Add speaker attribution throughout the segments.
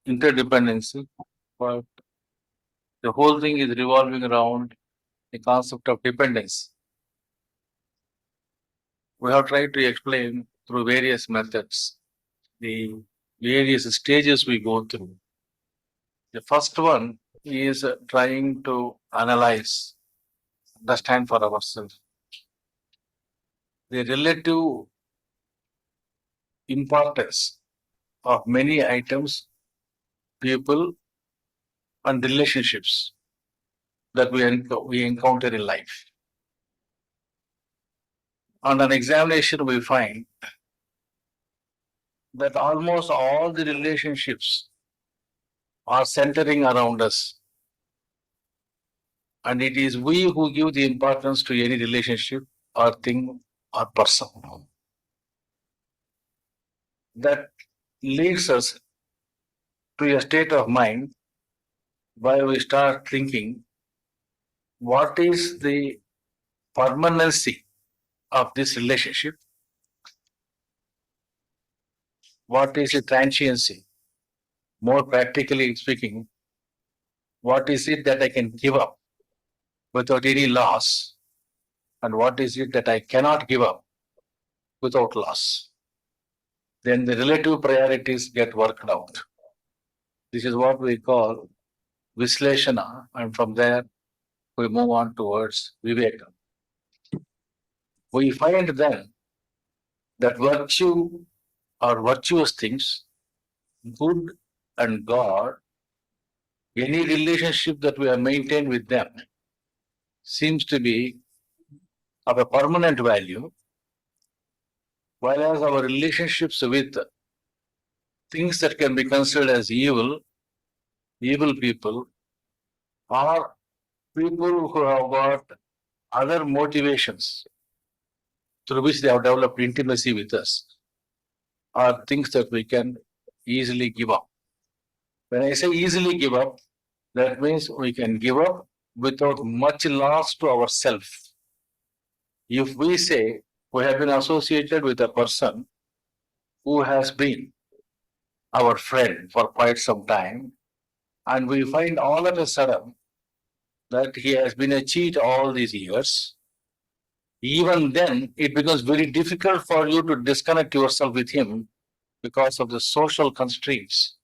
Speaker 1: interdependency, but the whole thing is revolving around the concept of dependence. We have tried to explain through various methods the various stages we go through. The first one is trying to analyze, understand for ourselves the relative importance of many items, people, and relationships that we encounter in life. On an examination, we find that almost all the relationships are centering around us. And it is we who give the importance to any relationship or thing or person. That leads us to a state of mind where we start thinking, what is the permanency of this relationship? What is the transiency? More practically speaking, what is it that I can give up without any loss? And what is it that I cannot give up without loss? Then the relative priorities get worked out. This is what we call Visleshana, and from there we move on towards Viveka. We find then that virtue or virtuous things, good and God, any relationship that we have maintained with them seems to be of a permanent value, whereas our relationships with things that can be considered as evil people, or people who have got other motivations through which they have developed intimacy with us, are things that we can easily give up. When I say easily give up, that means we can give up without much loss to ourselves. If we say we have been associated with a person who has been our friend for quite some time, and we find all of a sudden that he has been a cheat all these years, even then it becomes very difficult for you to disconnect yourself with him because of the social constraints.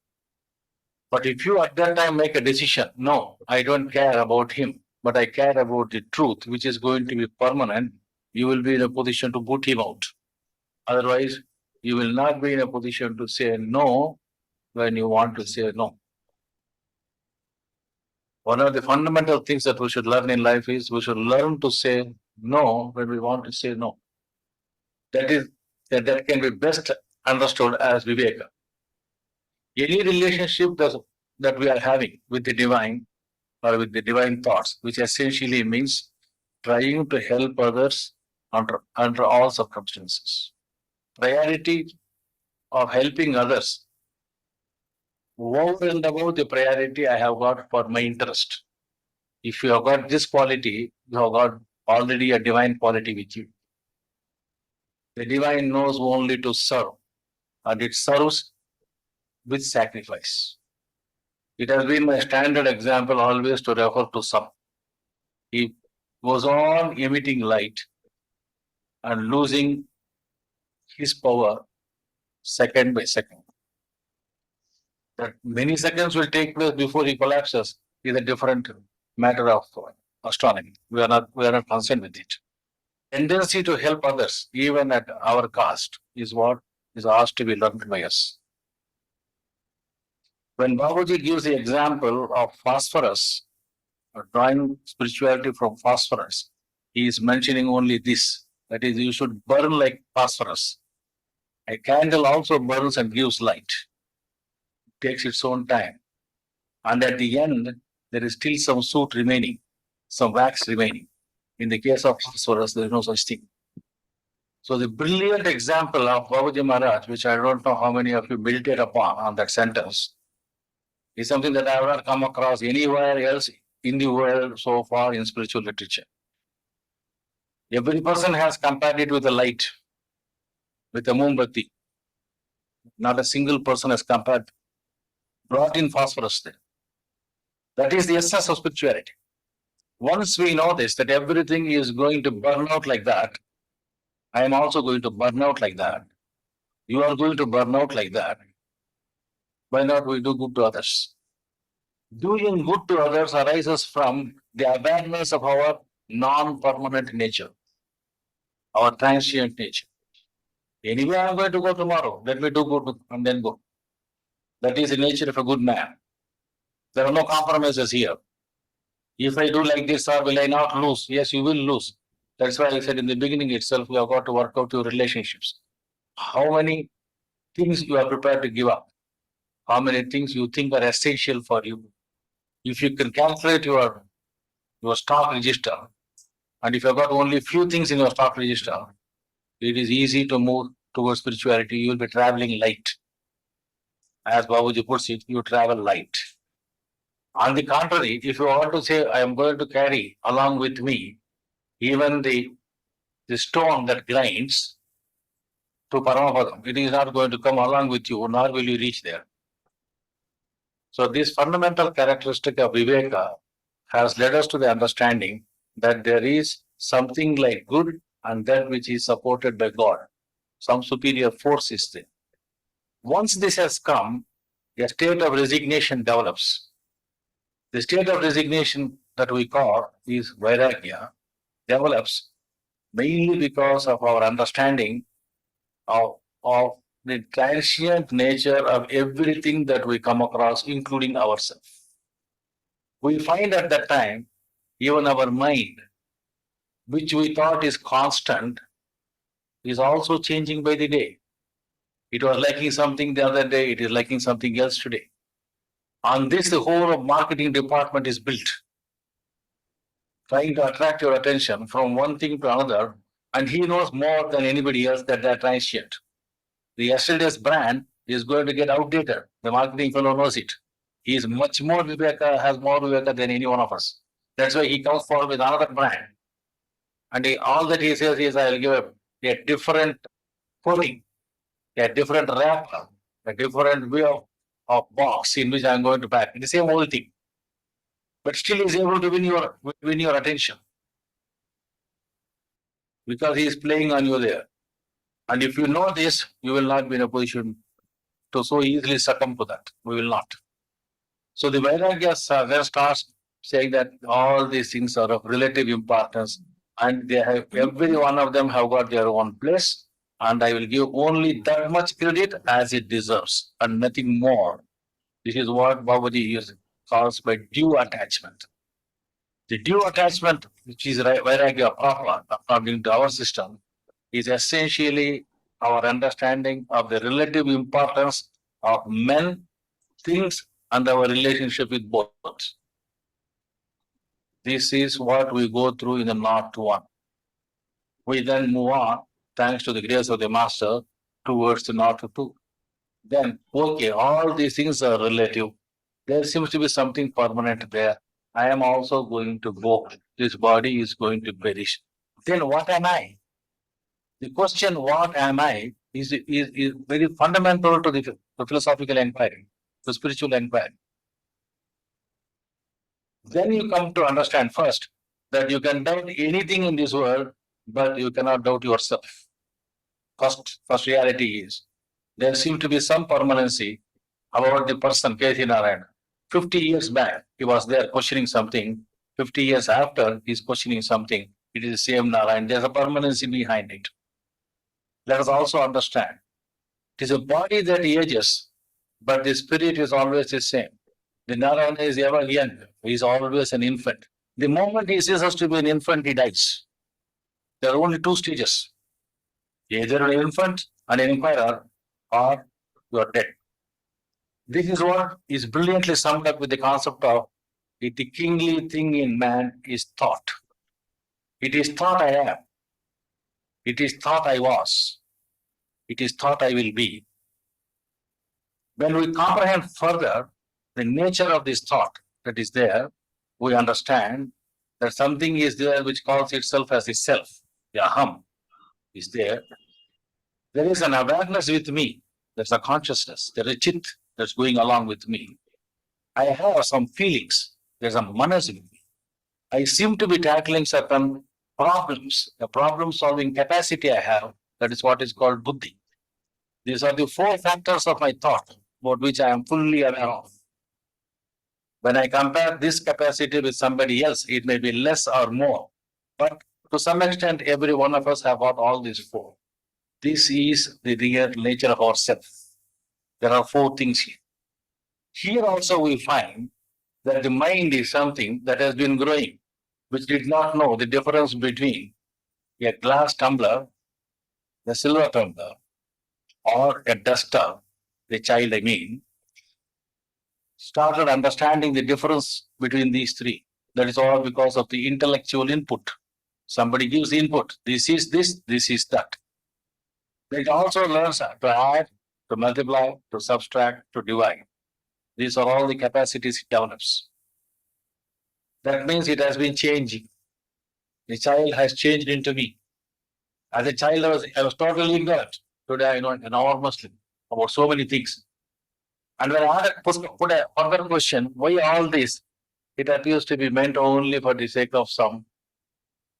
Speaker 1: But if you at that time make a decision, no, I don't care about him, but I care about the truth, which is going to be permanent, you will be in a position to boot him out. Otherwise, you will not be in a position to say no when you want to say no. One of the fundamental things that we should learn in life is we should learn to say no when we want to say no. That can be best understood as Viveka. Any relationship that we are having with the divine or with the divine thoughts, which essentially means trying to help others under all circumstances. Priority of helping others over and above the priority I have got for my interest. If you have got this quality, you have got already a divine quality with you. The divine knows only to serve, and it serves with sacrifice. It has been my standard example always to refer to some. He goes on emitting light and losing his power second by second. That many seconds will take place before he collapses is a different matter of astronomy. We are not concerned with it. Tendency to help others, even at our cost, is what is asked to be learned by us. When Babuji gives the example of phosphorus, drawing spirituality from phosphorus, he is mentioning only this, that is, you should burn like phosphorus. A candle also burns and gives light. It takes its own time. And at the end, there is still some soot remaining, some wax remaining. In the case of phosphorus, there is no such thing. So the brilliant example of Babuji Maharaj, which I don't know how many of you meditate upon on that sentence, is something that I have not come across anywhere else in the world so far in spiritual literature. Every person has compared it with a light, with a mombatti. Not a single person has compared brought in phosphorus there. That is the essence of spirituality. Once we know this, that everything is going to burn out like that, I am also going to burn out like that. You are going to burn out like that. Why not we do good to others? Doing good to others arises from the awareness of our non-permanent nature, our transient nature. Anyway, I'm going to go tomorrow. Let me do good and then go. That is the nature of a good man. There are no compromises here. If I do like this, or will I not lose? Yes, you will lose. That's why I said in the beginning itself, you have got to work out your relationships. How many things you are prepared to give up? How many things you think are essential for you? If you can calculate your stock register, and if you've got only few things in your stock register, it is easy to move towards spirituality. You will be traveling light. As Babuji puts it, you travel light. On the contrary, if you want to say, I am going to carry along with me even the stone that grinds to Paramapadam, it is not going to come along with you, nor will you reach there. So this fundamental characteristic of Viveka has led us to the understanding that there is something like good and that which is supported by God. Some superior force is there. Once this has come, a state of resignation develops. The state of resignation that we call is Vairagya develops mainly because of our understanding of the transient nature of everything that we come across, including ourselves. We find at that time, even our mind, which we thought is constant, is also changing by the day. It was liking something the other day, it is liking something else today. On this, the whole of marketing department is built, trying to attract your attention from one thing to another, and he knows more than anybody else that they're transient. The yesterday's brand is going to get outdated. The marketing fellow knows it. He is much more Viveka, has more Viveka than any one of us. That's why he comes forward with another brand. And all that he says is, I will give a different coating, a different wrapper, a different way of box in which I am going to pack. The same old thing. But still he is able to win your attention. Because he is playing on you there. And if you know this, you will not be in a position to so easily succumb to that. We will not. So the Vairagya then starts saying that all these things are of relative importance and they have, every one of them have got their own place, and I will give only that much credit as it deserves and nothing more. This is what Babuji calls by due attachment. The due attachment, which is Vairagya proper, according to our system, is essentially our understanding of the relative importance of men, things, and our relationship with both. This is what we go through in the North One. We then move on, thanks to the grace of the Master, towards the North Two. Then, okay, all these things are relative. There seems to be something permanent there. I am also going to go. This body is going to perish. Then what am I? The question, what am I, is very fundamental to the philosophical inquiry, the spiritual inquiry. Then you come to understand first that you can doubt anything in this world, but you cannot doubt yourself. First reality is there seems to be some permanency about the person, K.C. Narayana. 50 years back, he was there questioning something. 50 years after, he's questioning something. It is the same Narayana. There's a permanency behind it. Let us also understand. It is a body that ages, but the spirit is always the same. The Narayana is ever young. He is always an infant. The moment he ceases to be an infant, he dies. There are only two stages. Either an infant, an inquirer, or you are dead. This is what is brilliantly summed up with the concept of the kingly thing in man is thought. It is thought I am. It is thought I was. It is thought I will be. When we comprehend further the nature of this thought that is there, we understand that something is there which calls itself as the self, the aham is there. There is an awareness with me, there's a consciousness, there is chit, that's going along with me. I have some feelings. There's a manas in me. I seem to be tackling certain problems, the problem solving capacity I have. That is what is called buddhi. These are the four factors of my thought about which I am fully aware of. When I compare this capacity with somebody else, it may be less or more. But to some extent, every one of us have got all these four. This is the real nature of ourself. There are four things here. Here also we find that the mind is something that has been growing, which did not know the difference between a glass tumbler, a silver tumbler, or a duster, the child I mean, started understanding the difference between these three. That is all because of the intellectual input. Somebody gives input. This is this, this is that. It also learns to add, to multiply, to subtract, to divide. These are all the capacities it develops. That means it has been changing. The child has changed into me. As a child, I was totally ignorant. Today, I know enormously about so many things. And when I put a further question, why all this? It appears to be meant only for the sake of some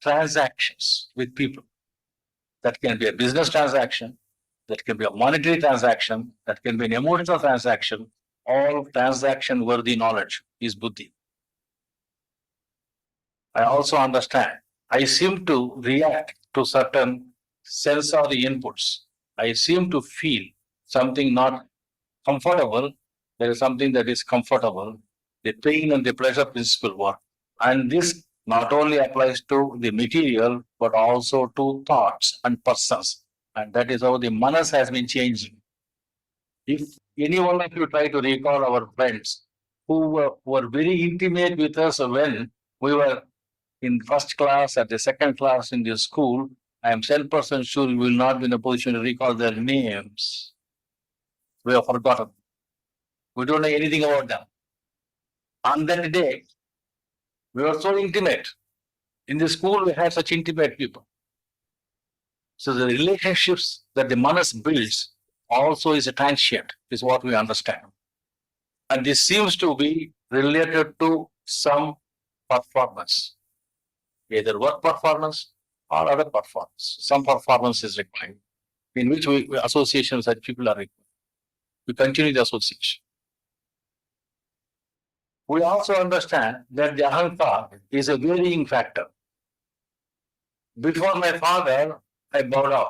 Speaker 1: transactions with people. That can be a business transaction, that can be a monetary transaction, that can be an emotional transaction. All transaction worthy knowledge is buddhi. I also understand. I seem to react to certain sensory inputs. I seem to feel something not comfortable. There is something that is comfortable. The pain and the pleasure principle work. And this not only applies to the material, but also to thoughts and persons. And that is how the manas has been changing. If any one of you try to recall our friends who were very intimate with us when we were in first class, at the second class in the school, I am 10% sure you will not be in a position to recall their names. We have forgotten. We don't know anything about them. On that day, we were so intimate. In the school, we had such intimate people. So the relationships that the manas builds also is a transient, is what we understand. And this seems to be related to some performance, either work performance or other performance. Some performance is required, in which associations that people are required. We continue the association. We also understand that the ahankar is a varying factor. Before my father, I bow down.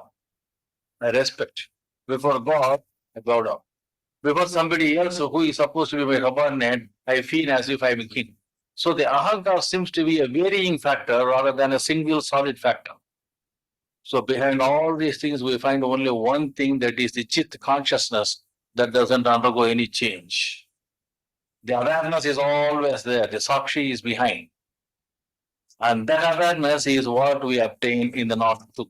Speaker 1: I respect. Before God, I bow down. Before somebody else who is supposed to be my subordinate, I feel as if I'm a king. So the ahankar seems to be a varying factor rather than a single solid factor. So behind all these things, we find only one thing, that is the chit consciousness that doesn't undergo any change. The awareness is always there. The sakshi is behind. And that awareness is what we obtain in the North Truth.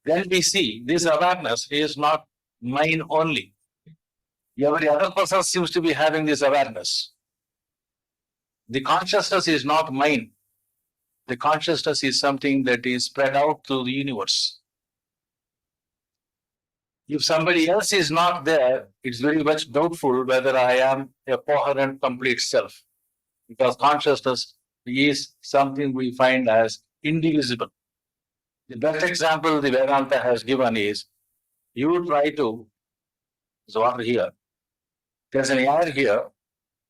Speaker 1: Then we see this awareness is not mine only. Every other person seems to be having this awareness. The consciousness is not mine. The consciousness is something that is spread out through the universe. If somebody else is not there, it's very much doubtful whether I am a coherent, complete self. Because consciousness is something we find as indivisible. The best example the Vedanta has given is, you try to, there's water here, there's an air here,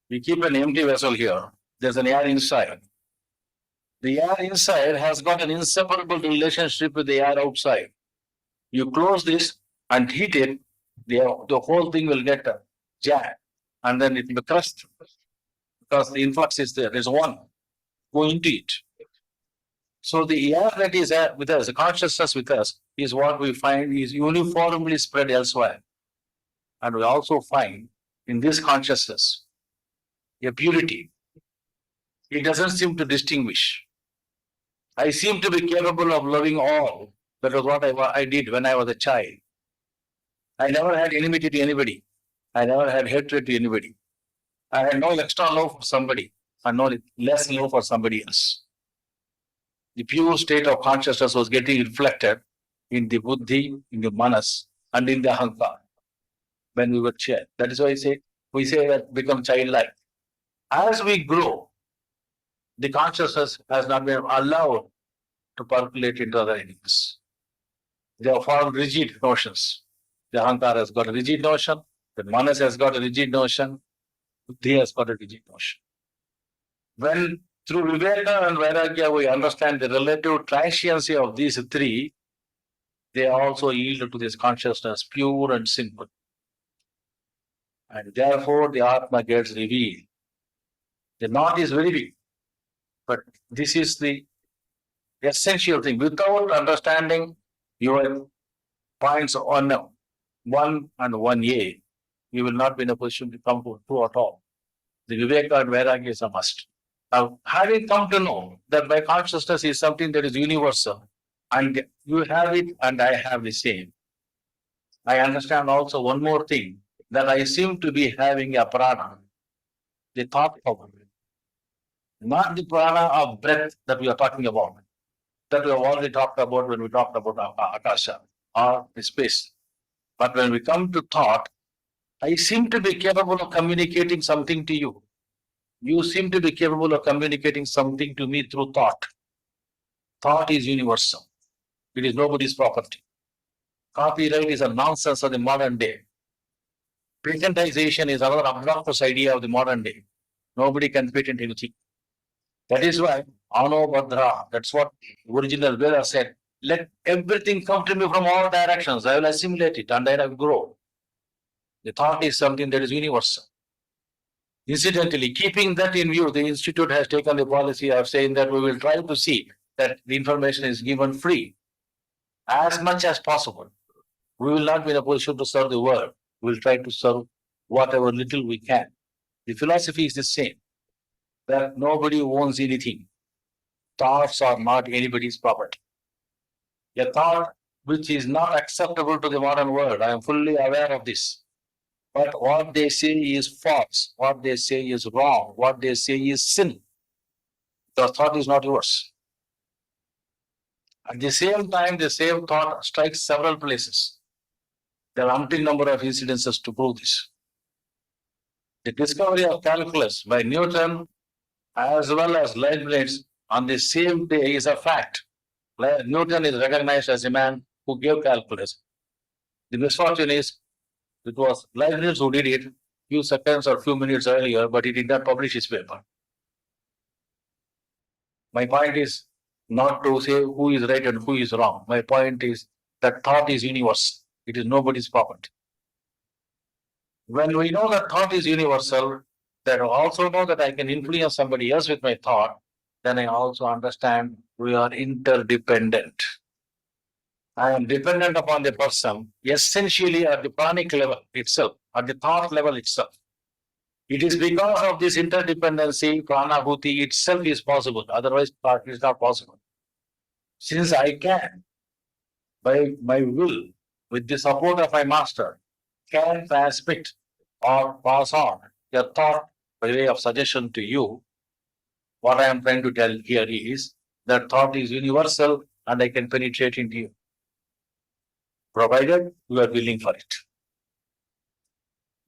Speaker 1: you keep an empty vessel here, there's an air inside. The air inside has got an inseparable relationship with the air outside. You close this and heat it, the whole thing will get jammed, and then it will crust because the influx is there. There's one. Go into it. So the air that is with us, the consciousness with us, is what we find is uniformly spread elsewhere. And we also find in this consciousness a purity. It doesn't seem to distinguish. I seem to be capable of loving all. That was what I did when I was a child. I never had enmity to anybody. I never had hatred to anybody. I had no extra love for somebody and no less love for somebody else. The pure state of consciousness was getting reflected in the buddhi, in the manas, and in the ahankar. when we were child. That is why we say that become childlike. As we grow, the consciousness has not been allowed to percolate into other entities. They have formed rigid notions. The Ahankara has got a rigid notion, the Manas has got a rigid notion, Buddhi has got a rigid notion. When through Viveka and Vairagya we understand the relative transiency of these three, they also yield to this consciousness, pure and simple. And therefore the Atma gets revealed. The knot is very big, but this is the essential thing. Without understanding your points on 1 and 1A, you will not be in a position to come to 2 at all. The Viveka and Vairagya is a must. Now, having come to know that my consciousness is something that is universal, and you have it and I have the same, I understand also one more thing, that I seem to be having a prana, the thought power, not the prana of breath that we are talking about, that we have already talked about when we talked about Akasha or the space. But when we come to thought, I seem to be capable of communicating something to you. You seem to be capable of communicating something to me through thought. Thought is universal. It is nobody's property. Copyright is a nonsense of the modern day. Patentization is another obnoxious idea of the modern day. Nobody can patent anything. That is why Ano Badra, that's what original Veda said, let everything come to me from all directions. I will assimilate it and I will grow. The thought is something that is universal. Incidentally, keeping that in view, the Institute has taken the policy of saying that we will try to see that the information is given free as much as possible. We will not be in a position to serve the world. We will try to serve whatever little we can. The philosophy is the same, that nobody owns anything. Thoughts are not anybody's property. A thought which is not acceptable to the modern world, I am fully aware of this. But what they say is false, what they say is wrong, what they say is sin. The thought is not yours. At the same time, the same thought strikes several places. There are umpteen number of incidences to prove this. The discovery of calculus by Newton as well as Leibniz on the same day is a fact. Newton is recognized as a man who gave calculus. The misfortune is it was Leibniz who did it few seconds or few minutes earlier, but he did not publish his paper. My point is not to say who is right and who is wrong. My point is that thought is universal. It is nobody's property. When we know that thought is universal, that I also know that I can influence somebody else with my thought, then I also understand we are interdependent. I am dependent upon the person essentially at the pranic level itself, at the thought level itself. It is because of this interdependency, pranabhuti itself is possible. Otherwise, thought is not possible. Since I can, by my will, with the support of my master, can transmit or pass on a thought by way of suggestion to you, what I am trying to tell here is that thought is universal and I can penetrate into you, provided you are willing for it.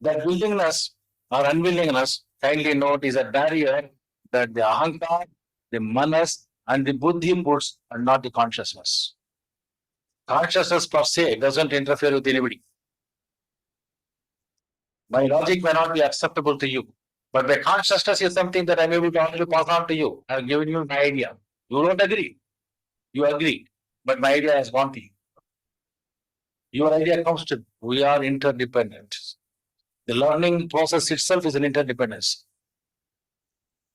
Speaker 1: That willingness or unwillingness, kindly note, is a barrier that the ahankar, the manas, and the buddhi puts, and not the consciousness. Consciousness per se doesn't interfere with anybody. My logic may not be acceptable to you, but my consciousness is something that I'm able to only pass on to you. I've given you my idea. You don't agree. You agree, but my idea has gone to you. Your idea comes to, we are interdependent. The learning process itself is an interdependence.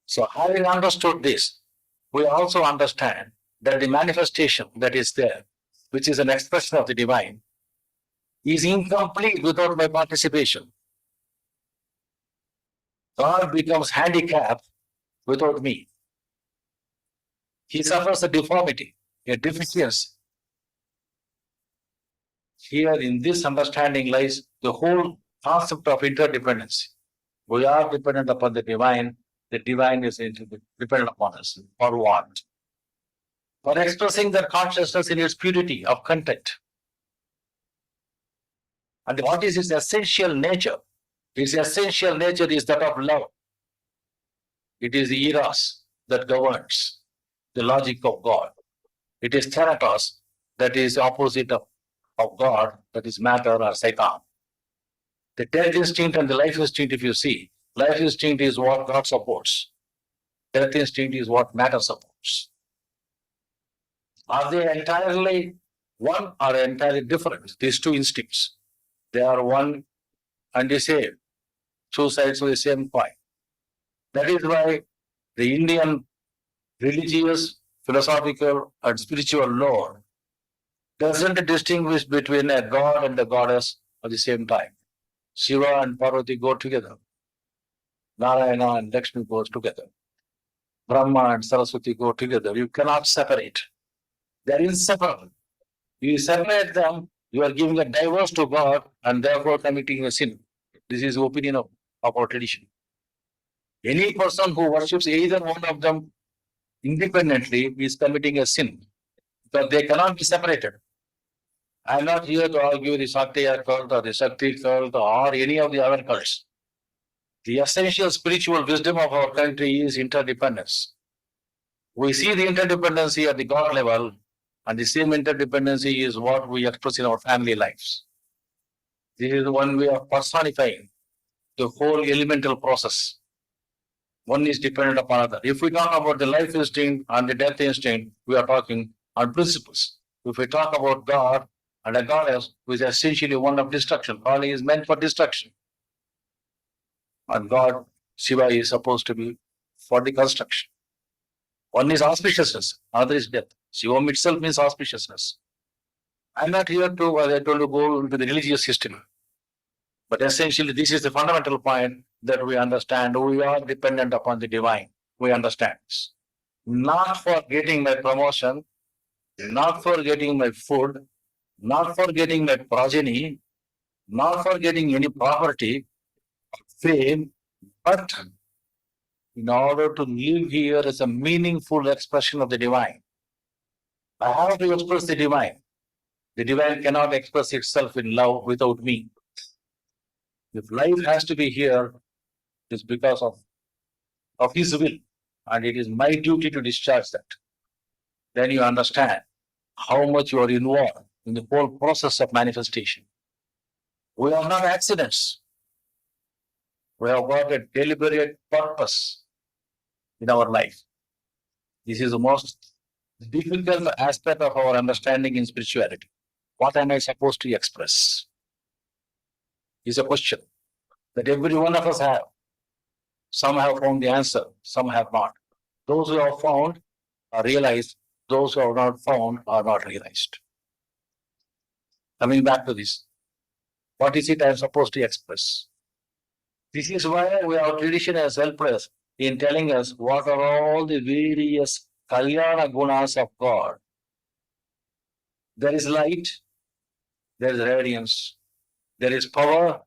Speaker 1: So having understood this, we also understand that the manifestation that is there, which is an expression of the divine, is incomplete without my participation. God becomes handicapped without me. He suffers a deformity, a deficiency. Here in this understanding lies the whole concept of interdependence. We are dependent upon the divine is dependent upon us. For what? For expressing their consciousness in its purity of content. And what is its essential nature? Its essential nature is that of love. It is the eros that governs the logic of God. It is thanatos, that is opposite of God, that is matter or Satan. The death instinct and the life instinct, if you see, life instinct is what God supports. Death instinct is what matter supports. Are they entirely one or entirely different? These two instincts, they are one and the same, two sides of the same coin. That is why the Indian religious, philosophical, and spiritual lore doesn't distinguish between a god and a goddess at the same time. Shiva and Parvati go together. Narayana and Lakshmi goes together. Brahma and Saraswati go together. You cannot separate. They are inseparable. You separate them, you are giving a divorce to God and therefore committing a sin. This is the opinion of our tradition. Any person who worships either one of them independently is committing a sin, but they cannot be separated. I am not here to argue the Shaktiya cult or the Shakti cult or any of the other cults. The essential spiritual wisdom of our country is interdependence. We see the interdependency at the God level, and the same interdependency is what we express in our family lives. This is one way of personifying the whole elemental process. One is dependent upon another. If we talk about the life instinct and the death instinct, we are talking on principles. If we talk about God and a goddess, which is essentially one of destruction, God is meant for destruction. And God, Shiva, is supposed to be for the construction. One is auspiciousness, another is death. Shivam itself means auspiciousness. I'm not here to, as I told you, go into the religious system. But essentially, this is the fundamental point that we understand. We are dependent upon the divine. We understand this. Not for getting my promotion, not for getting my food, not for getting my progeny, not for getting any property, fame, but in order to live here as a meaningful expression of the divine. I have to express the divine. The divine cannot express itself in love without me. If life has to be here, it's because of his will, and it is my duty to discharge that. Then you understand how much you are involved in the whole process of manifestation. We are not accidents. We have got a deliberate purpose in our life. This is the most difficult aspect of our understanding in spirituality. What am I supposed to express? Is a question that every one of us have. Some have found the answer, some have not. Those who have found are realized, those who have not found are not realized. Coming back to this, what is it I am supposed to express? This is why our tradition has helped us in telling us what are all the various Kalyana gunas of God. There is light, there is radiance, there is power,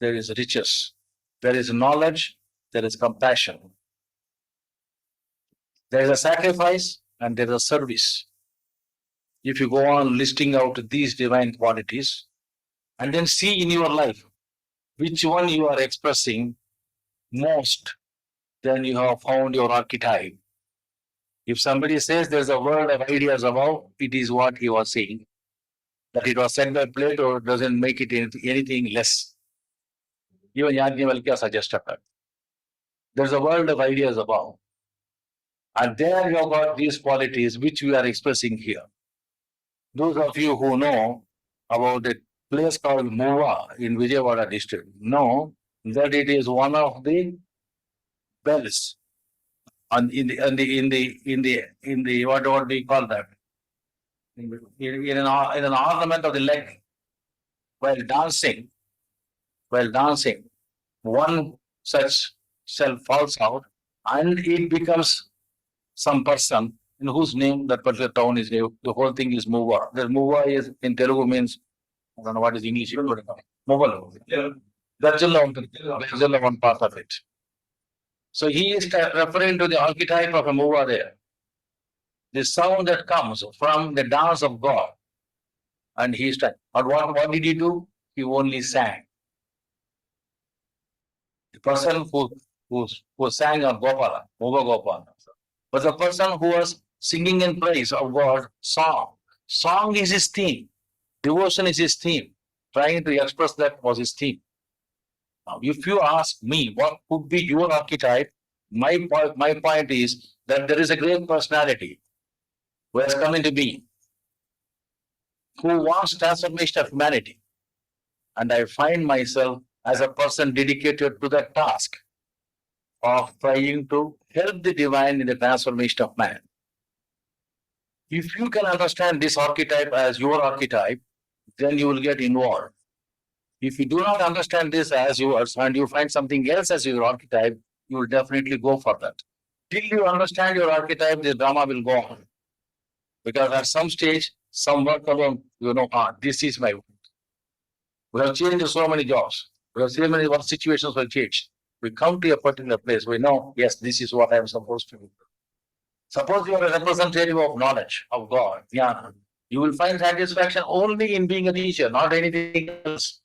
Speaker 1: there is riches, there is knowledge, there is compassion. There is a sacrifice and there is a service. If you go on listing out these divine qualities and then see in your life which one you are expressing most, then you have found your archetype. If somebody says there's a world of ideas above, it is what he was saying. That it was said by Plato doesn't make it anything less. Even Yajnavalkya suggested that. There's a world of ideas above. And there you have got these qualities which we are expressing here. Those of you who know about the place called Muva in Vijayawada district know that it is one of the bells in the what do we call that? In an ornament of the leg. While dancing, one such cell falls out and it becomes some person in whose name that particular town is named. The whole thing is Muva. The Muva is in Telugu means, I don't know what is English. Muva. That's one part of it. So he is referring to the archetype of a Muva there. The sound that comes from the dance of God. And he is trying. And what did he do? he only sang. The person who sang on Gopala, Moga Gopala, but the person who was singing in praise of God, song. Song is his theme. Devotion is his theme. Trying to express that was his theme. Now, if you ask me what could be your archetype, my point is that there is a great personality who has come into being, who wants transformation of humanity. And I find myself as a person dedicated to that task of trying to help the divine in the transformation of man. If you can understand this archetype as your archetype, then you will get involved. If you do not understand this as yours and you find something else as your archetype, you will definitely go for that. Till you understand your archetype, the drama will go on. Because at some stage, some work alone, this is my work. We have changed so many jobs. We have seen many work situations will change. We come to a particular place, we know, yes, this is what I am supposed to do. Suppose you are a representative of knowledge, of God, jnana. You will find satisfaction only in being a teacher, not anything else.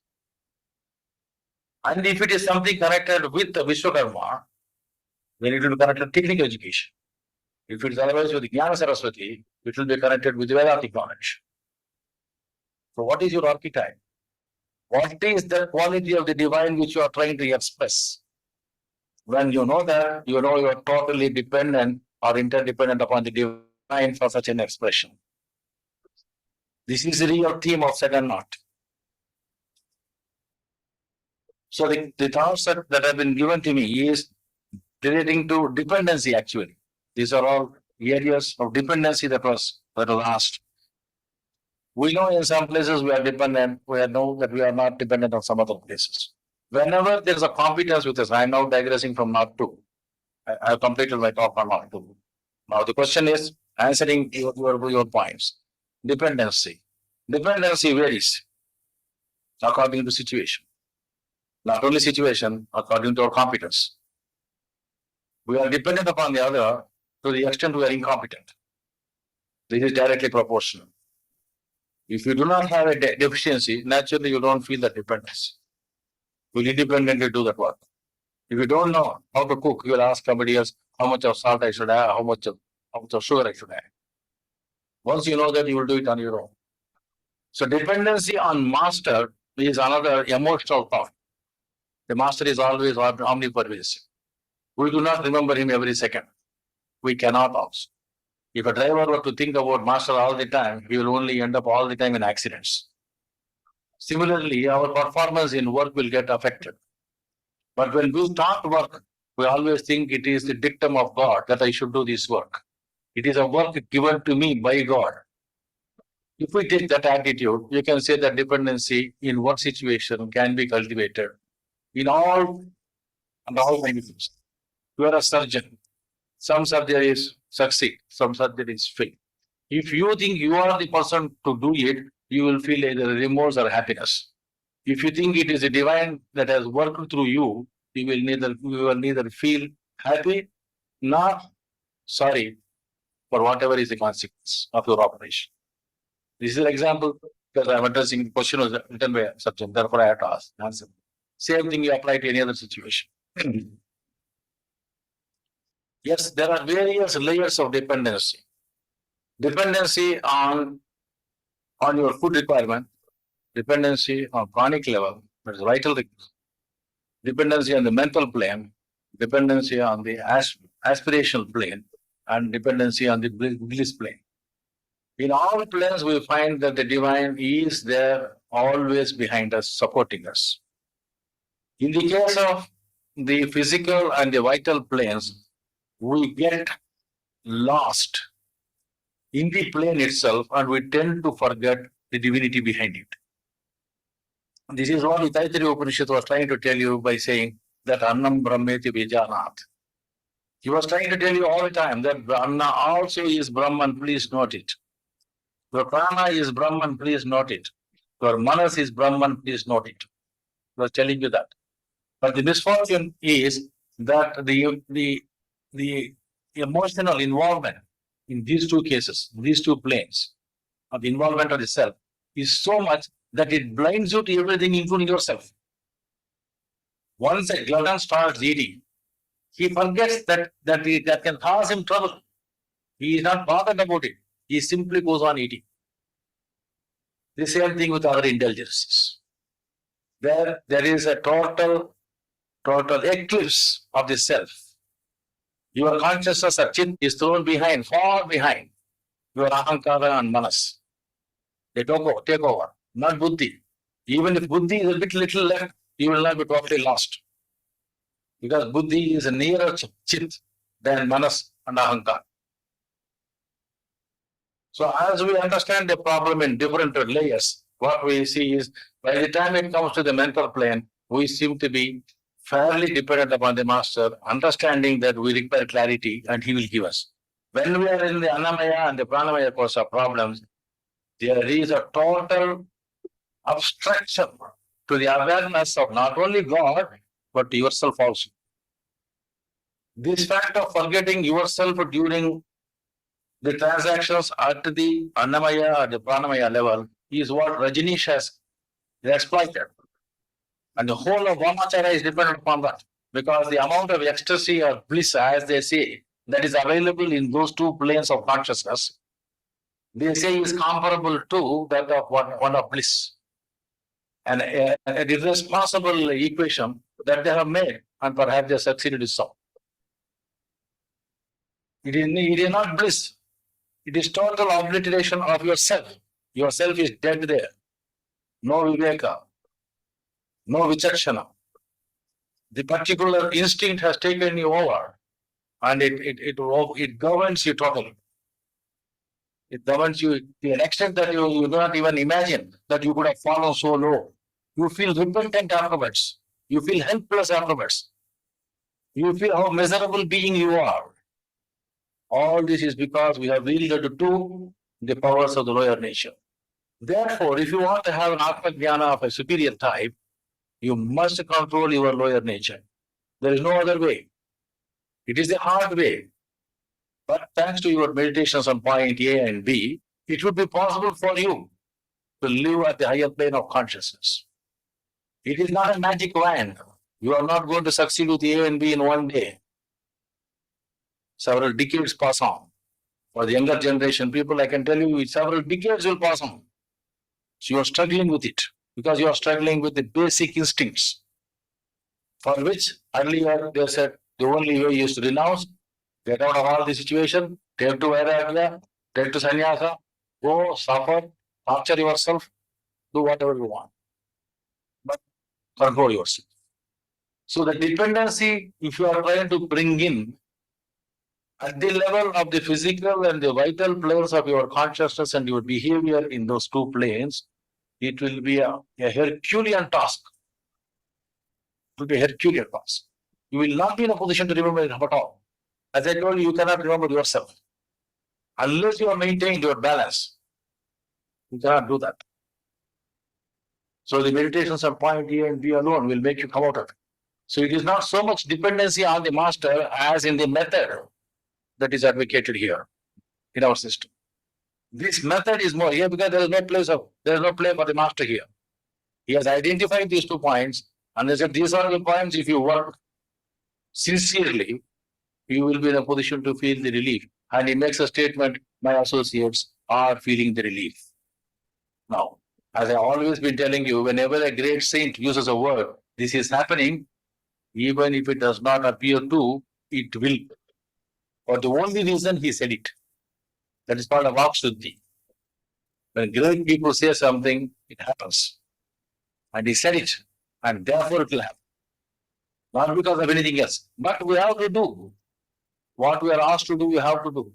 Speaker 1: And if it is something connected with the Vishwakarma, then it will be connected to technical education. If it is otherwise with Jnana Saraswati, it will be connected with Vedantic knowledge. So what is your archetype? What is the quality of the divine which you are trying to express? When you know that, you know you are totally dependent or interdependent upon the divine for such an expression. This is the real theme of second knot. So the thoughts that have been given to me is relating to dependency actually. These are all areas of dependency that was asked. We know in some places we are dependent, we know that we are not dependent on some other places. Whenever there is a competence with us, I am now digressing from knot 2. I have completed my talk on knot 2. Now the question is answering your points. Dependency. Dependency varies according to situation. Not only situation, according to our competence. We are dependent upon the other to the extent we are incompetent. This is directly proportional. If you do not have a deficiency, naturally you don't feel that dependence. You will independently do that work. If you don't know how to cook, you will ask somebody else how much of salt I should add, how much of sugar I should add. Once you know that, you will do it on your own. So dependency on master is another emotional thought. The master is always omnipervasive. We do not remember him every second. We cannot also. If a driver were to think about master all the time, he will only end up all the time in accidents. Similarly, our performance in work will get affected. But when we start work, we always think it is the dictum of God that I should do this work. It is a work given to me by God. If we take that attitude, you can say that dependency in work situation can be cultivated in all conditions. You are a surgeon. Some surgeries succeed, some surgeries fail. If you think you are the person to do it, you will feel either remorse or happiness. If you think it is a divine that has worked through you, you will neither feel happy nor sorry for whatever is the consequence of your operation. This is an example because I am addressing the question was written by a surgeon, therefore I have to ask answer. Same thing you apply to any other situation. Yes, there are various layers of dependency. Dependency on your food requirement, dependency on chronic level, that is vital, dependency on the mental plane, dependency on the aspirational plane, and dependency on the bliss plane. In all planes, we find that the divine is there always behind us, supporting us. In the case of the physical and the vital planes, we get lost in the plane itself and we tend to forget the divinity behind it. This is what the Taittiriya Upanishad was trying to tell you by saying that Annam Brahmeti Vijanat. He was trying to tell you all the time that Anna also is Brahman, please note it. Your prana is Brahman, please note it. Your manas is Brahman, please note it. He was telling you that. But the misfortune is that the emotional involvement in these two cases, these two planes of the involvement of the self is so much that it blinds you to everything, including yourself. Once a glutton starts eating, he forgets that can cause him trouble. He is not bothered about it. He simply goes on eating. The same thing with other indulgences. There is a total eclipse of the self. Your consciousness or chit is thrown behind, far behind your ahankara and manas. They take over, not buddhi. Even if buddhi is a bit little left, you will not be totally lost. Because buddhi is nearer chit than manas and ahankara. So as we understand the problem in different layers, what we see is by the time it comes to the mental plane, we seem to be fairly dependent upon the master, understanding that we require clarity and he will give us. When we are in the Annamaya and the Pranamaya kosa problems, there is a total obstruction to the awareness of not only God, but yourself also. This fact of forgetting yourself during the transactions at the Annamaya or the Pranamaya level is what Rajneesh has exploited. And the whole of Vamacharya is dependent upon that. Because the amount of ecstasy or bliss, as they say, that is available in those two planes of consciousness, they say is comparable to that of one of bliss. And an irresponsible equation that they have made, and perhaps they succeeded in so. It is not bliss. It is total obliteration of yourself. Yourself is dead there. No viveka, no vichakshana. The particular instinct has taken you over, and it governs you totally. It governs you to an extent that you do not even imagine that you could have fallen so low. You feel repentant afterwards. You feel helpless afterwards. You feel how miserable being you are. All this is because we have yielded to the powers of the lower nature. Therefore, if you want to have an Atma Jnana of a superior type, you must control your lower nature. There is no other way. It is the hard way. But thanks to your meditations on point A and B, it would be possible for you to live at the higher plane of consciousness. It is not a magic wand. You are not going to succeed with A and B in one day. Several decades pass on. For the younger generation people, I can tell you, several decades will pass on. So you are struggling with it because you are struggling with the basic instincts for which earlier they said the only way is to renounce, get out of all the situation, take to Vairagya, take to Sannyasa, go, suffer, torture yourself, do whatever you want. But control yourself. So the dependency, if you are trying to bring in at the level of the physical and the vital planes of your consciousness and your behavior in those two planes, it will be a Herculean task. It will be a Herculean task. You will not be in a position to remember it at all. As I told you, you cannot remember yourself. Unless you have maintained your balance, you cannot do that. So the meditations of point A and B alone will make you come out of it. So it is not so much dependency on the master as in the method that is advocated here in our system. This method is more here because there is no play for the master here. He has identified these 2 points and he said these are the points. If you work sincerely, you will be in a position to feel the relief. And he makes a statement, my associates are feeling the relief. Now, as I always been telling you, whenever a great saint uses a word, this is happening, even if it does not appear to, it will. For the only reason he said it. That is called a Vakshuddhi. When great people say something, it happens. And he said it, and therefore it will happen. Not because of anything else. But we have to do what we are asked to do, we have to do.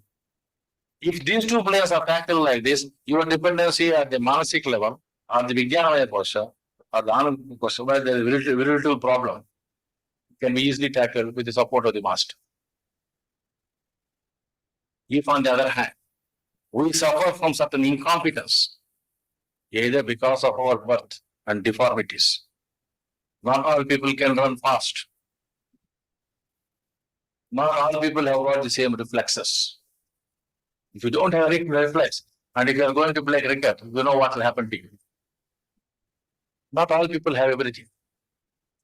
Speaker 1: If these 2 planes are tackled like this, your dependency at the Manasik level, or the Vijnanamaya kosha, or the Anand kosha, where there is very little problem, can be easily tackled with the support of the master. If on the other hand, we suffer from certain incompetence, either because of our birth and deformities. Not all people can run fast. Not all people have got the same reflexes. If you don't have a reflex, and if you are going to play cricket, you know what will happen to you. Not all people have everything.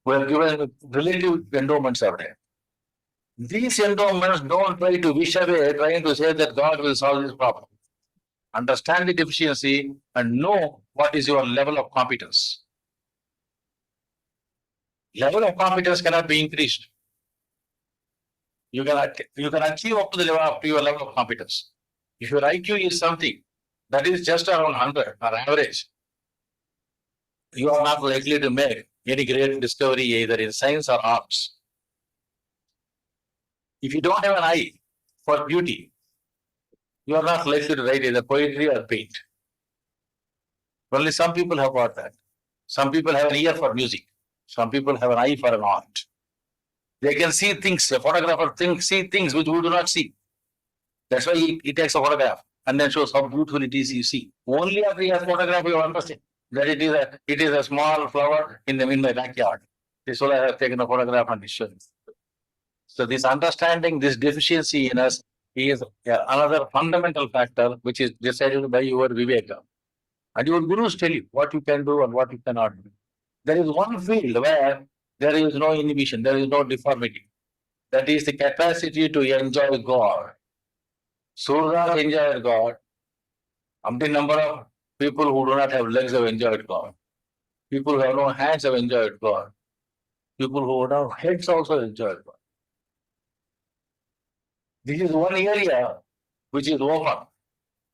Speaker 1: We are given relative endowments are there. These endowments don't try to wish away, trying to say that God will solve this problem. Understand the deficiency and know what is your level of competence. Level of competence cannot be increased. You can achieve up to the level of your level of competence. If your IQ is something that is just around 100 or average, you are not likely to make any great discovery either in science or arts. If you don't have an eye for beauty, you are not likely to write either poetry or paint. Only some people have got that. Some people have an ear for music. Some people have an eye for an art. They can see things, a photographer see things which we do not see. That's why he takes a photograph and then shows how beautiful it is you see. Only after he has photographed you understand that it is a small flower in my backyard. This why I have taken a photograph and shown. So this understanding, this deficiency in us is another fundamental factor which is decided by your viveka. And your gurus tell you what you can do and what you cannot do. There is one field where there is no inhibition, there is no deformity. That is the capacity to enjoy God. Surya enjoyed God. The number of people who do not have legs have enjoyed God. People who have no hands have enjoyed God. People who have heads also enjoyed God. This is one area which is open,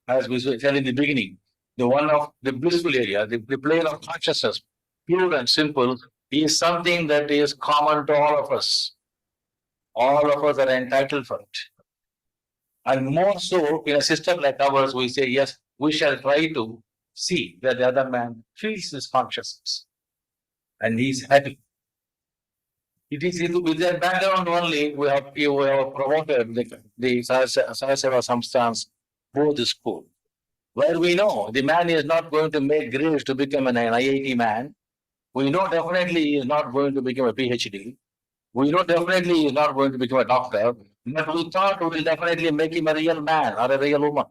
Speaker 1: as we said in the beginning. The one of the blissful area, the plane of consciousness, pure and simple, is something that is common to all of us. All of us are entitled for it. And more so, in a system like ours, we say, yes, we shall try to see that the other man feels his consciousness and he is happy. It is with that background only we have promoted the Sahaseva Samsthan's both school, where we know the man is not going to make grades to become an IIT man. We know definitely he is not going to become a PhD. We know definitely he is not going to become a doctor. But we thought we will definitely make him a real man or a real woman.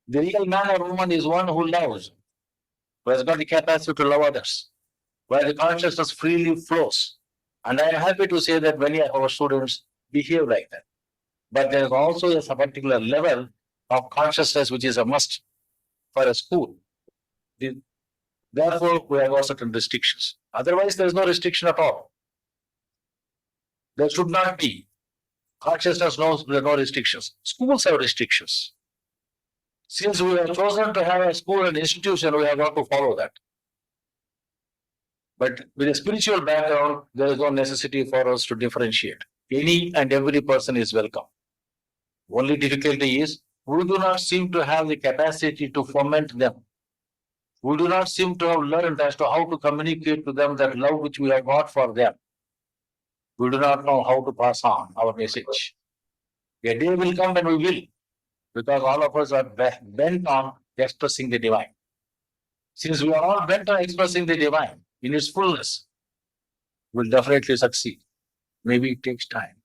Speaker 1: The real man or woman is one who loves, who has got the capacity to love others, where the consciousness freely flows. And I am happy to say that many of our students behave like that. But there is also a particular level of consciousness which is a must for a school. Therefore, we have got certain restrictions. Otherwise, there is no restriction at all. There should not be. Consciousness knows there are no restrictions. Schools have restrictions. Since we have chosen to have a school and institution, we have got to follow that. But with a spiritual background, there is no necessity for us to differentiate. Any and every person is welcome. Only difficulty is we do not seem to have the capacity to foment them. We do not seem to have learned as to how to communicate to them that love which we have got for them. We do not know how to pass on our message. A day will come when we will, because all of us are bent on expressing the divine. Since we are all bent on expressing the divine in its fullness, we'll definitely succeed. Maybe it takes time.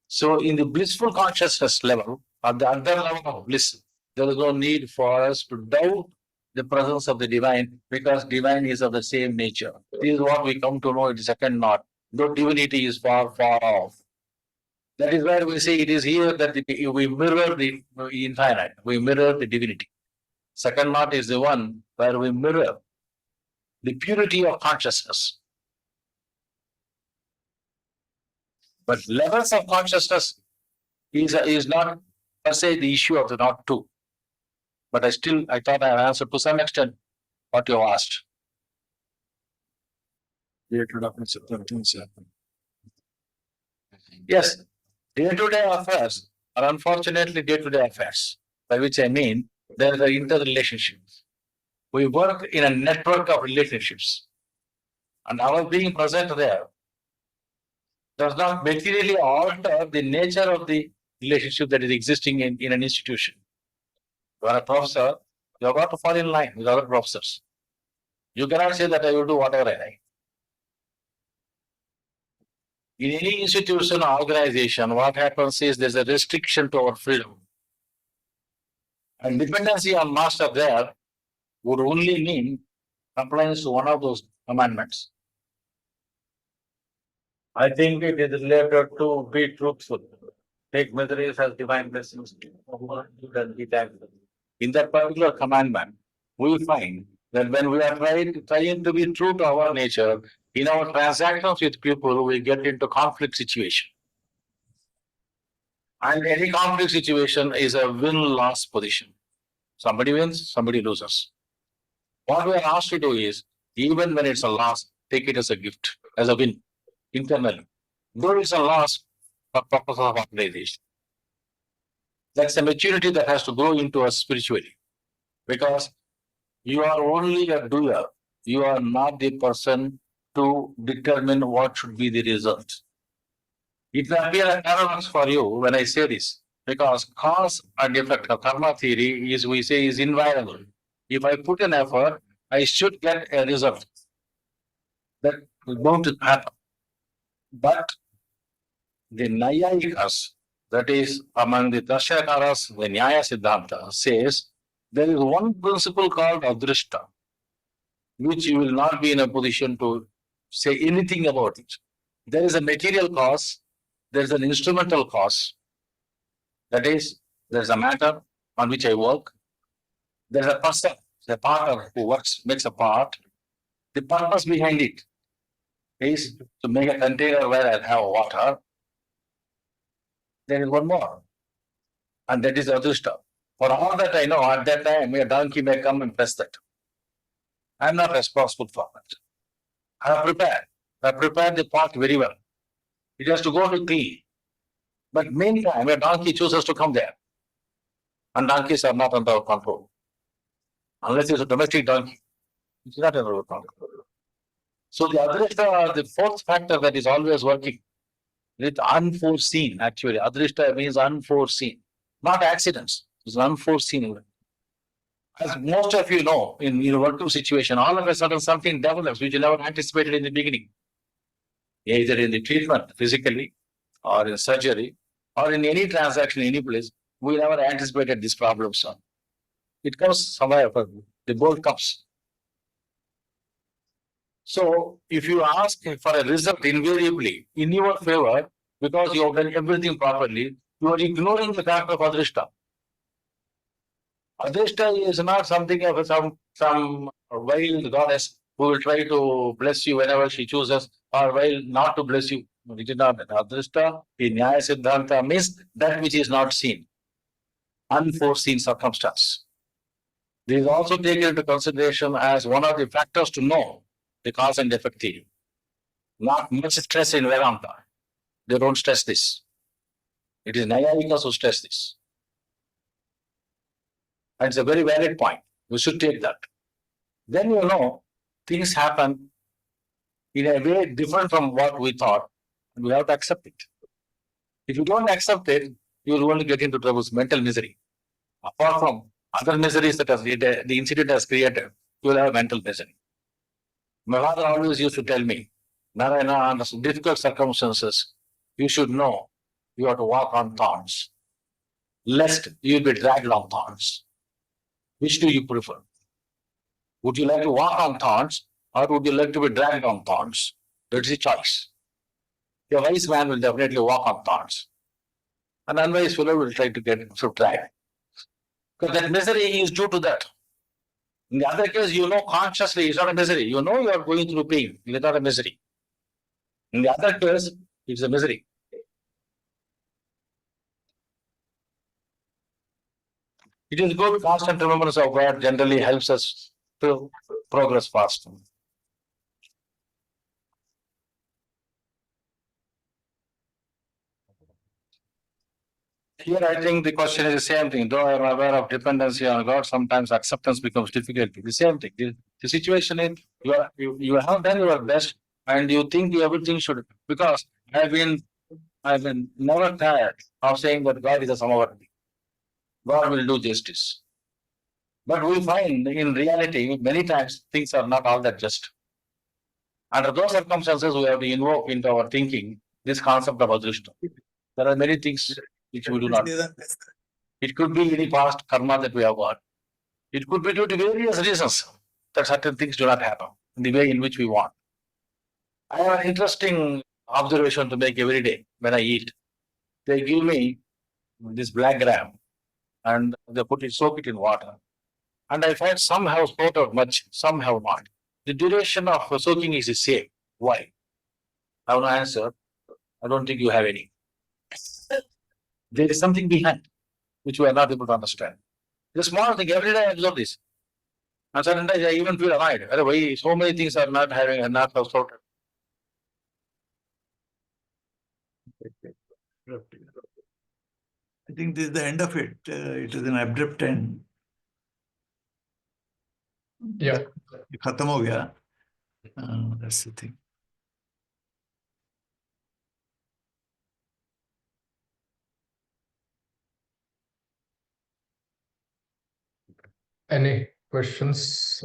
Speaker 1: So in the blissful consciousness level, at the other level of bliss, there is no need for us to doubt the presence of the divine, because divine is of the same nature. This is what we come to know in the second knot. Though divinity is far, far off. That is where we say it is here that we mirror the infinite, we mirror the divinity. Second knot is the one where we mirror the purity of consciousness. But levels of consciousness is not per se the issue of the knot two. But I thought I have answered to some extent what you asked. Yes, day-to-day affairs are unfortunately day-to-day affairs, by which I mean there is an interrelationship. We work in a network of relationships, and our being present there does not materially alter the nature of the relationship that is existing in an institution. You are a professor, you have got to fall in line with other professors. You cannot say that I will do whatever I like. In any institution or organization, what happens is there's a restriction to our freedom. And dependency on master there would only mean compliance to one of those commandments. I think it is related to be truthful. Take miseries as divine blessings. And be thankful. In that particular commandment, we find that when we are trying to be true to our nature, in our transactions with people, we get into conflict situation. And any conflict situation is a win-loss position. Somebody wins, somebody loses. What we are asked to do is, even when it's a loss, take it as a gift, as a win, internally. Though it's a loss for purpose of organization. That's a maturity that has to grow into us spiritually. Because you are only a doer. You are not the person to determine what should be the result. It will appear a paradox for you when I say this, because cause and effect of karma theory is, we say, is invariable. If I put an effort, I should get a result. That is going to happen. But the Nayayikas, that is among the Darshakaras, the Nyaya Siddhanta, says there is one principle called Adrishta, which you will not be in a position to say anything about it. There is a material cause, there is an instrumental cause. That is, there is a matter on which I work. There is a person, a partner who works, makes a part. The purpose behind it is to make a container where I have water. There is one more, and that is Adrishta. For all that I know, at that time, a donkey may come and press that. I am not responsible for that. I have prepared. I have prepared the pot very well. It has to go to tea. But meantime, a donkey chooses to come there. And donkeys are not under our control. Unless it's a domestic donkey, it's not under our control. So the Adrishta, the fourth factor that is always working, it's unforeseen, actually. Adrishta means unforeseen, not accidents. It's unforeseen. As most of you know, in your working situation, all of a sudden something develops which you never anticipated in the beginning. Either in the treatment, physically, or in surgery, or in any transaction, any place, we never anticipated this problem, son. It comes somewhere, the bolt comes. So, if you ask for a result invariably in your favor, because you have done everything properly, you are ignoring the fact of Adrishta. Adrishta is not something of some wild goddess who will try to bless you whenever she chooses, or wild not to bless you. It is not that. Adrishta in Nyaya Siddhanta means that which is not seen, unforeseen circumstance. This is also taken into consideration as one of the factors to know the cause and effect theory. Not much stress in Vedanta. They don't stress this. It is Nayayikas who stress this. And it's a very valid point. We should take that. Then you know, things happen in a way different from what we thought. And we have to accept it. If you don't accept it, you will only get into troubles, mental misery. Apart from other miseries that the incident has created, you will have mental misery. My father always used to tell me, Narayana, under difficult circumstances, you should know you have to walk on thorns, lest you be dragged on thorns. Which do you prefer? Would you like to walk on thorns, or would you like to be dragged on thorns? That's the choice. A wise man will definitely walk on thorns. An unwise fellow will try to get himself dragged. Because that misery is due to that. In the other case, you know consciously it's not a misery. You know you are going through pain. It's not a misery. In the other case, it's a misery. It is good. Constant remembrance of God generally helps us to progress fast. Here, I think the question is the same thing. Though I am aware of dependency on God, sometimes acceptance becomes difficult. The same thing. The situation is you have done your best, and you think everything should, because I've been never tired of saying that God is a Samavarti. God will do justice. But we find in reality, many times things are not all that just. Under those circumstances, we have to invoke into our thinking this concept of Adrishta. There are many things which we do not. It could be any past karma that we have got. It could be due to various reasons that certain things do not happen in the way in which we want. I have an interesting observation to make every day when I eat. They give me this black gram and they soak it in water. And I find some have soaked out much, some have not. The duration of soaking is the same. Why? I have no answer. I don't think you have any. There is something behind which we are not able to understand. The small thing, every day I observe this. And sometimes I even feel annoyed. Why so many things are not having and not sorted.
Speaker 2: I think this is the end of it. It is an abrupt end.
Speaker 3: Yeah.
Speaker 2: खत्म हो गया. That's the thing.
Speaker 3: Any questions?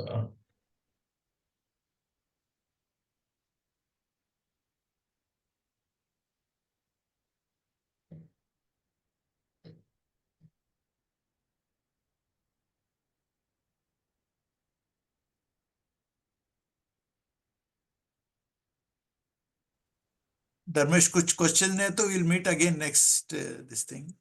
Speaker 2: Dharmesh, कुछ question है तो we'll meet again next this thing.